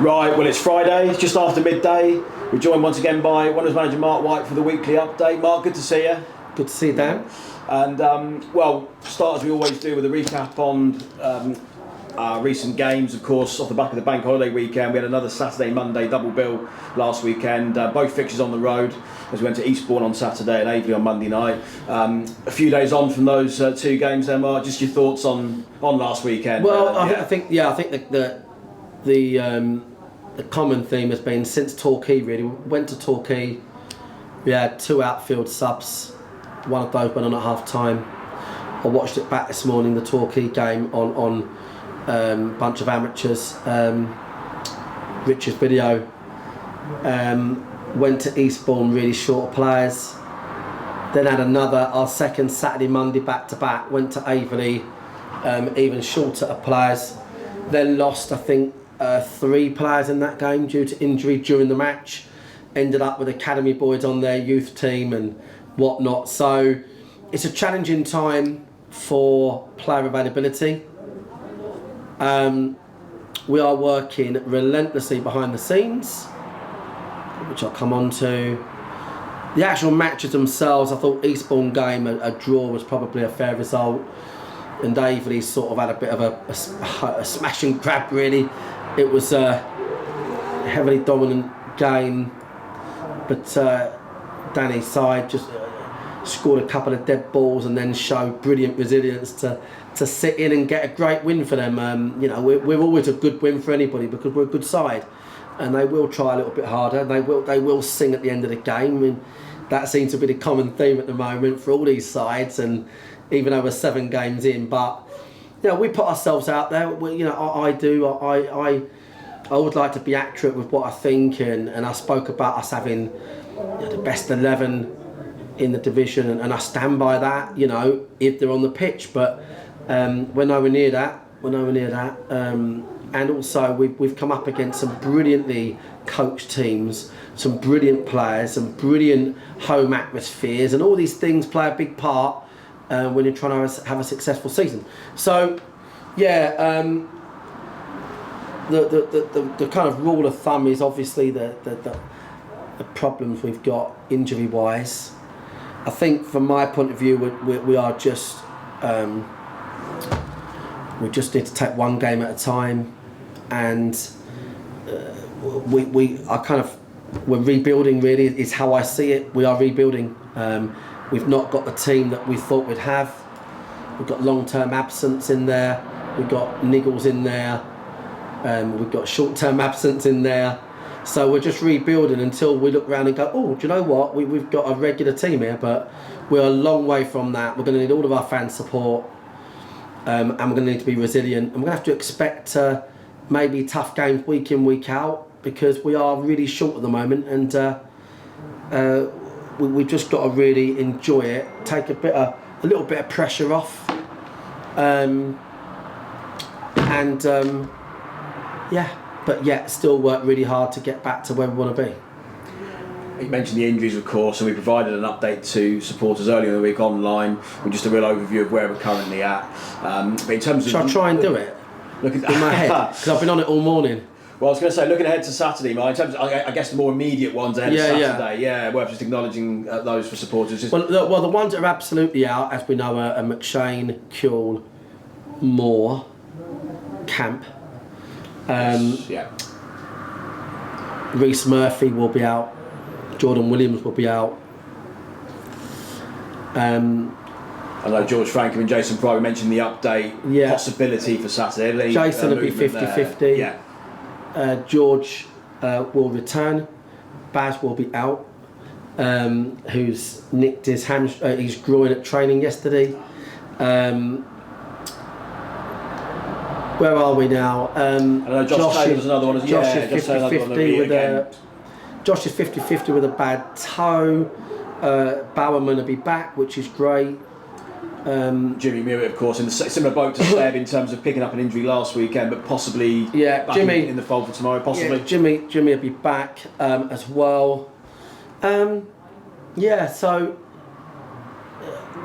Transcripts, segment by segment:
Right, well, it's Friday, it's just after midday. We're joined once again by Wanderers manager Marc White for the weekly update. Marc, good to see you. Good to see you, Dan. And, start as we always do with a recap on our recent games. Of course, off the back of the bank holiday weekend, we had another Saturday-Monday double bill last weekend. Both fixtures on the road, as we went to Eastbourne on Saturday and Aveley on Monday night. A few days on from those two games there, Marc, just your thoughts on last weekend? Well, I think the common theme has been since Torquay, really. We went to Torquay, we had two outfield subs, one of those went on at half time. I watched it back this morning, the Torquay game on bunch of amateurs, Richard's video. Went to Eastbourne, really short players. Then had our second Saturday, Monday back to back. Went to Aveley, even shorter of players. Then lost, I think, 3 players in that game due to injury during the match. Ended up with academy boys on their youth team and whatnot. So it's a challenging time for player availability. We are working relentlessly behind the scenes, which I'll come on to. The actual matches themselves, I thought Eastbourne game, a draw was probably a fair result. And Aveley sort of had a bit of a smash and grab, really. It was a heavily dominant game, but Danny's side just scored a couple of dead balls and then showed brilliant resilience to sit in and get a great win for them. We're always a good win for anybody because we're a good side, and they will try a little bit harder. And they will sing at the end of the game. I mean, that seems to be the common theme at the moment for all these sides, and even though we're 7 games in, but we put ourselves out there. I would like to be accurate with what I think, and I spoke about us having the best 11 in the division, and I stand by that. If they're on the pitch, but we're nowhere near that. And also we've come up against some brilliantly coached teams, some brilliant players, some brilliant home atmospheres, and all these things play a big part when you're trying to have a successful season. So, the kind of rule of thumb is obviously the problems we've got injury wise. I think from my point of view, we are just we just need to take one game at a time, and we're rebuilding. Really, is how I see it. We are rebuilding. We've not got the team that we thought we'd have. We've got long-term absence in there. We've got niggles in there. We've got short-term absence in there. So we're just rebuilding until we look around and go, oh, do you know what? We've got a regular team here, but we're a long way from that. We're going to need all of our fan support, and we're going to need to be resilient. And we're going to have to expect maybe tough games week in, week out, because we are really short at the moment, and we've just got to really enjoy it, take a little bit of pressure off, but yet still work really hard to get back to where we want to be. You mentioned the injuries, of course, and we provided an update to supporters earlier in the week online with just a real overview of where we're currently at. But in terms of, shall I try and do it in my head? Because I've been on it all morning. Well, I was going to say, looking ahead to Saturday, Marc, in terms of, I guess the more immediate ones ahead of Saturday, worth just acknowledging those for supporters. Well, the ones that are absolutely out, as we know, are McShane, Kuehl, Moore, Camp. Reece Murphy will be out. Jordan Williams will be out. I know George Frankham and Jason Pryor, we mentioned the update possibility for Saturday. Jason will be 50-50. George will return. Baz will be out, who's nicked his his groin at training yesterday. Where are we now? I know Josh Taylor's another one. Josh is 50-50 with a bad toe. Bowerman will be back, which is great. Jimmy Mewett, of course, in the similar boat to Seb in terms of picking up an injury last weekend, but possibly back Jimmy in the fold for tomorrow. Possibly. Yeah, Jimmy will be back as well. So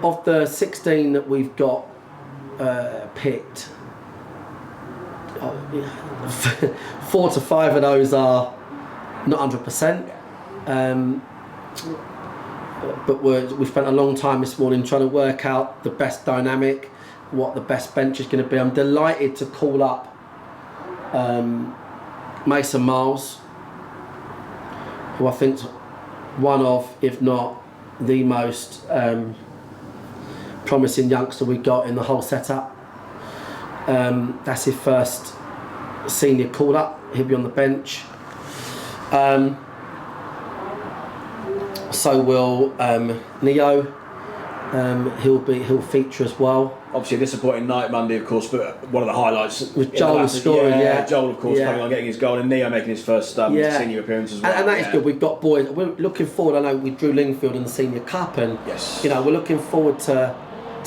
of the 16 that we've got picked, 4 to 5 of those are not 100%. But we spent a long time this morning trying to work out the best dynamic, what the best bench is going to be. I'm delighted to call up Mason Miles, who I think's one of, if not the most promising youngster we got in the whole setup. That's his first senior call up. He'll be on the bench. So will Neo. He'll feature as well. Obviously a disappointing night Monday, of course, but one of the highlights with Joel scoring. Joel, of course, coming on, getting his goal, and Neo making his first senior appearance as well. And that is good. We've got boys. We're looking forward. I know we drew Lingfield in the Senior Cup, and we're looking forward to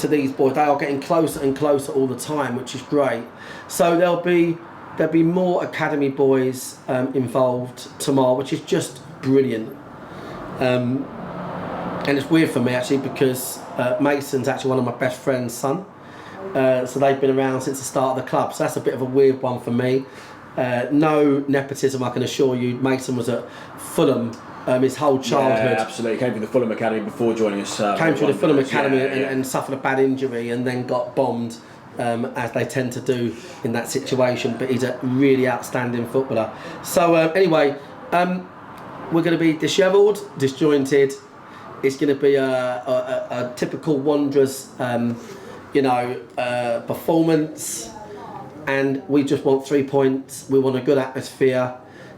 these boys. They are getting closer and closer all the time, which is great. So there'll be more academy boys involved tomorrow, which is just brilliant. And it's weird for me actually because Mason's actually one of my best friend's son. So they've been around since the start of the club. So that's a bit of a weird one for me. No nepotism, I can assure you. Mason was at Fulham his whole childhood. Yeah, absolutely. Came through the Fulham Academy before joining us. Came through the Fulham Academy and suffered a bad injury and then got bombed, as they tend to do in that situation. But he's a really outstanding footballer. So anyway, we're going to be dishevelled, disjointed. It's going to be a typical Wanderers, performance, and we just want 3 points. We want a good atmosphere.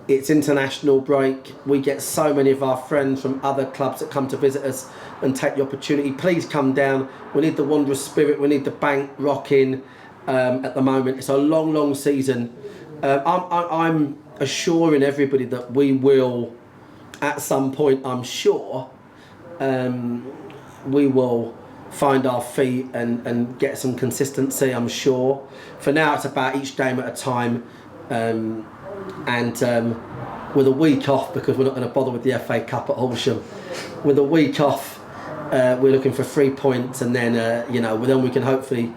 It's international break. We get so many of our friends from other clubs that come to visit us and take the opportunity. Please come down. We need the Wanderers spirit. We need the bank rocking. At the moment, it's a long season. I'm assuring everybody that we will, at some point, I'm sure, we will find our feet and get some consistency, I'm sure. For now, it's about each game at a time, and with a week off, because we're not going to bother with the FA Cup at Horsham. With a week off, we're looking for 3 points, and then then we can hopefully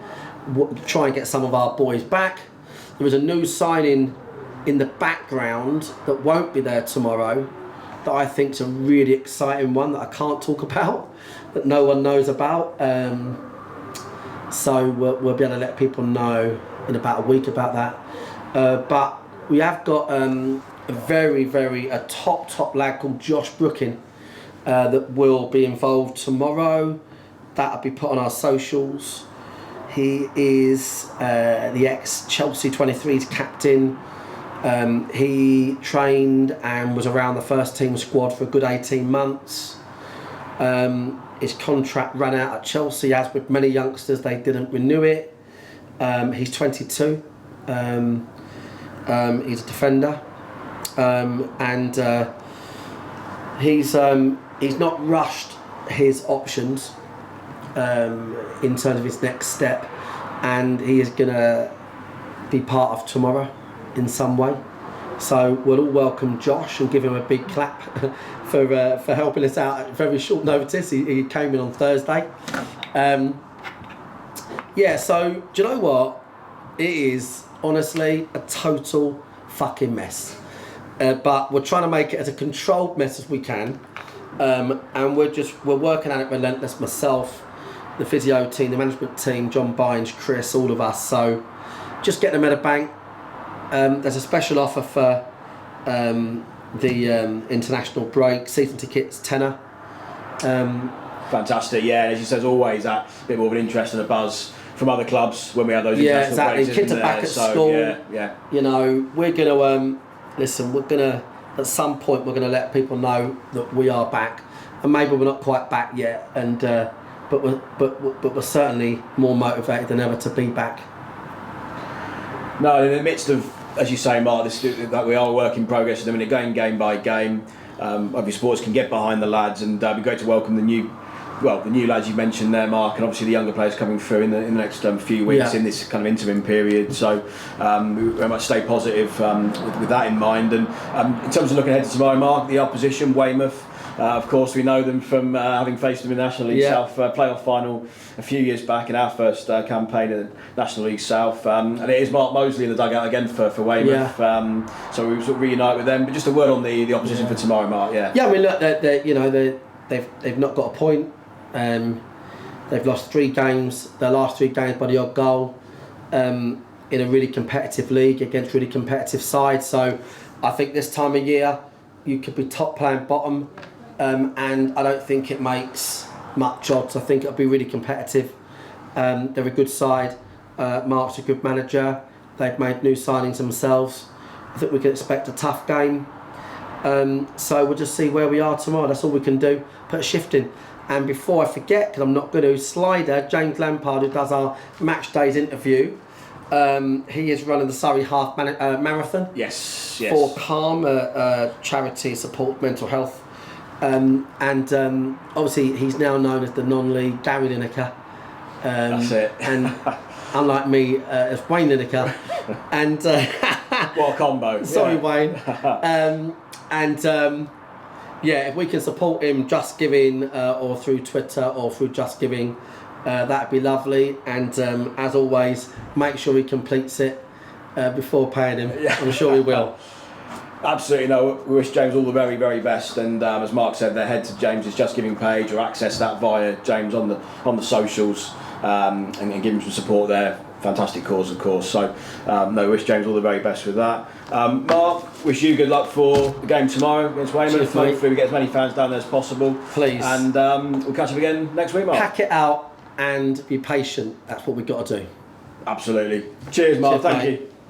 try and get some of our boys back. There is a new signing in the background that won't be there tomorrow, that I think is a really exciting one that I can't talk about, that no one knows about. So we'll be able to let people know in about a week about that. But we have got a top lad called Josh Brooking that will be involved tomorrow. That'll be put on our socials. He is the ex-Chelsea 23s captain. He trained and was around the first team squad for a good 18 months. His contract ran out at Chelsea, as with many youngsters, they didn't renew it. He's 22. He's a defender. And he's not rushed his options in terms of his next step. And he is going to be part of tomorrow in some way. So we'll all welcome Josh and give him a big clap for helping us out at very short notice. He came in on Thursday. So do you know what? It is honestly a total fucking mess. But we're trying to make it as a controlled mess as we can. And we're working at it relentless. Myself, the physio team, the management team, John Bynes, Chris, all of us. So just get them at a bank. There's a special offer for the international break. Season tickets, tenner. Fantastic, yeah. As you said, always that bit more of an interest and a buzz from other clubs when we have those international breaks. Kids are back at school. Yeah. We're gonna listen. We're gonna at some point we're gonna let people know that we are back, and maybe we're not quite back yet. And but we're certainly more motivated than ever to be back. No, in the midst of, as you say, Mark, that we are a work in progress at the minute, going game by game. Obviously, sports can get behind the lads, and it'd be great to welcome the new lads you mentioned there, Mark, and obviously the younger players coming through in the next few weeks in this kind of interim period. So we very much stay positive with that in mind. And in terms of looking ahead to tomorrow, Mark, the opposition, Weymouth, Of course, we know them from having faced them in the National League South playoff final a few years back in our first campaign in the National League South. And it is Marc Mosley in the dugout again for Weymouth. So we sort of reunite with them. But just a word on the opposition for tomorrow, Marc. Yeah, I mean, look, they've not got a point. They've lost 3 games. Their last 3 games by the odd goal. In a really competitive league against really competitive sides. So I think this time of year you could be top playing bottom, and I don't think it makes much odds. I think it'll be really competitive. They're a good side. Marc's a good manager. They've made new signings themselves. I think we can expect a tough game. So we'll just see where we are tomorrow. That's all we can do. Put a shift in. And before I forget, because I'm not going to, Slider, James Lampard, who does our match days interview, he is running the Surrey Half Marathon. Yes. For Calm, a charity support mental health. And obviously he's now known as the non-league Gary Lineker. That's it. And unlike me, as Wayne Lineker. And what a combo. Sorry, Wayne. If we can support him, Just Giving, or through Twitter or through Just Giving, that'd be lovely. And as always, make sure he completes it before paying him. Yeah. I'm sure he will. Absolutely. No, we wish James all the very, very best. And as Marc said, they're head to James's Just Giving page, or access that via James on the socials, and give him some support there. Fantastic cause, of course. So, wish James all the very best with that. Marc, wish you good luck for the game tomorrow against Weymouth. Hopefully we get as many fans down there as possible. Please. And we'll catch up again next week, Marc. Pack it out and be patient. That's what we've got to do. Absolutely. Cheers, Marc. Thank you.